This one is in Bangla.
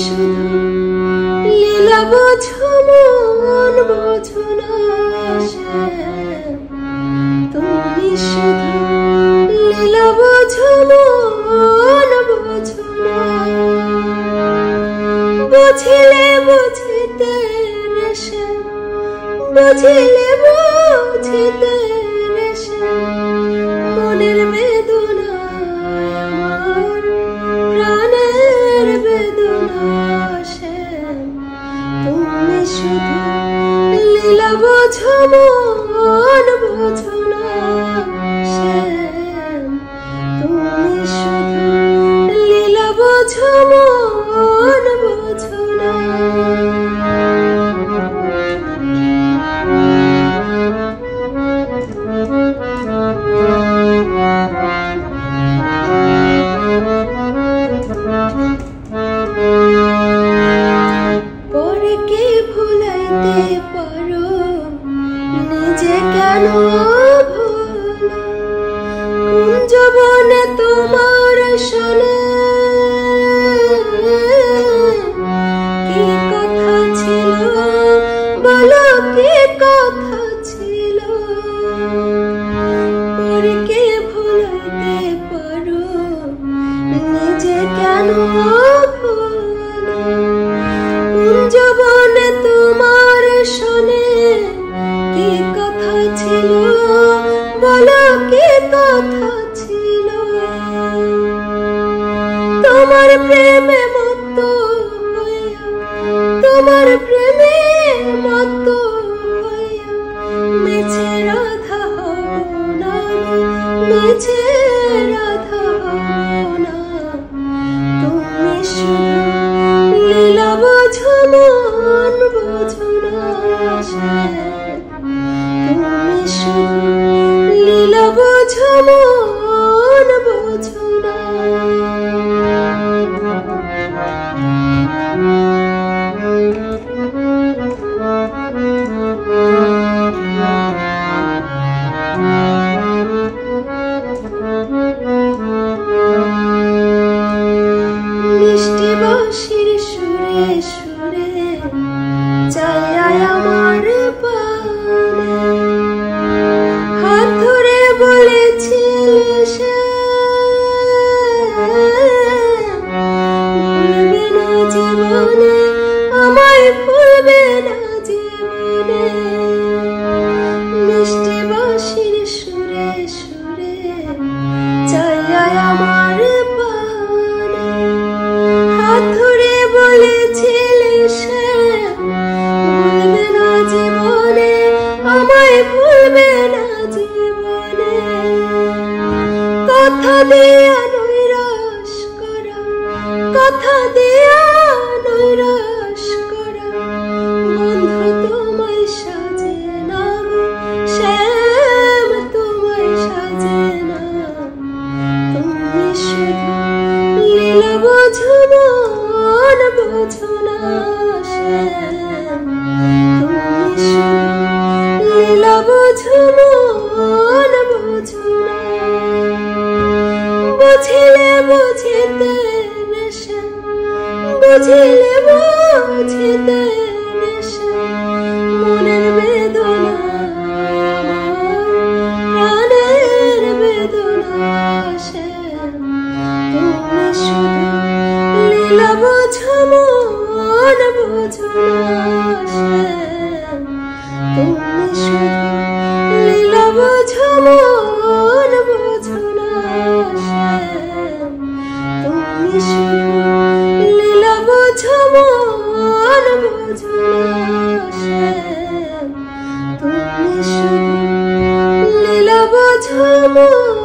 শুধু লীলা বোঝো মন বোঝো না শ্যাম, তুমি শুধু লীলা বোঝো মন বোঝো না। বুঝিলে বুঝিতে রে শ্যাম, বুঝিলে বুঝিতে রে শ্যাম, মনের বেদনায় আমার প্রাণের বেদনা শ্যাম, তুমি শুধু লীলা বোঝো মন বোঝো না শ্যাম, তুমি শুধু লীলা বোঝো মন বোঝো না। পরকে ভুলাইতে পারো নিজে কেন ভোলা, কুঞ্জবনে তোমার সনে কি কথা ছিল বলো, কি কথা ছিল। পরকে ভুলাইতে পারো নিজে কেন ভোলা, কুঞ্জবনে তোমার শোনে কি কথা ছিল বলো, কি কথা ছিল। তোমার প্রেমে মত্ত হইয়া, তোমার প্রেমে মত্ত হইয়া মিছে রাধা হব না, মিছে রাধা হব না। তুমি শুধু লীলা বোঝো মন বোঝো না শ্যাম, তুমি শুধু লীলা বোঝো মন বোঝো না। মিষ্টি বাঁশির সুরে সুরে চাইয়াই আমার পানে, হাত ধরে বলেছিলে শ্যাম, ভুলবে না জীবনে আমায়, ভুলবে না জীবনে। মিষ্টি বাঁশির সুরে সুরে চাইয়াই আমার পানে, হাত ধরে বলেছিলে শ্যাম, ভুলবে না জীবনে আমায়, ভুলবে না জীবনে। কথা দিয়া নৈরাশ করা, কথা দিয়া নৈরাশ করা, বন্ধু তোমায় সাজে না গো শ্যাম, তোমায় সাজে না। তুমি শুধু লীলা বোঝো মন বোঝো না শ্যাম, তুমি শুধু লীলা বোঝো মন বোঝো না। বুঝিলে বুঝিতে রে শ্যাম, বুঝিলে বুঝিতে রে শ্যাম, মনের বেদনায় আমার প্রাণের বেদনা শ্যাম, তুমি শুধু লীলা বোঝো মন বোঝো না শ্যাম, তুমি শুধু লীলা বোঝো মন বোঝো না শ্যাম, তুমি শুধু লীলা বোঝো মন বোঝো না শ্যাম, তুমি শুধু লীলা বোঝো মন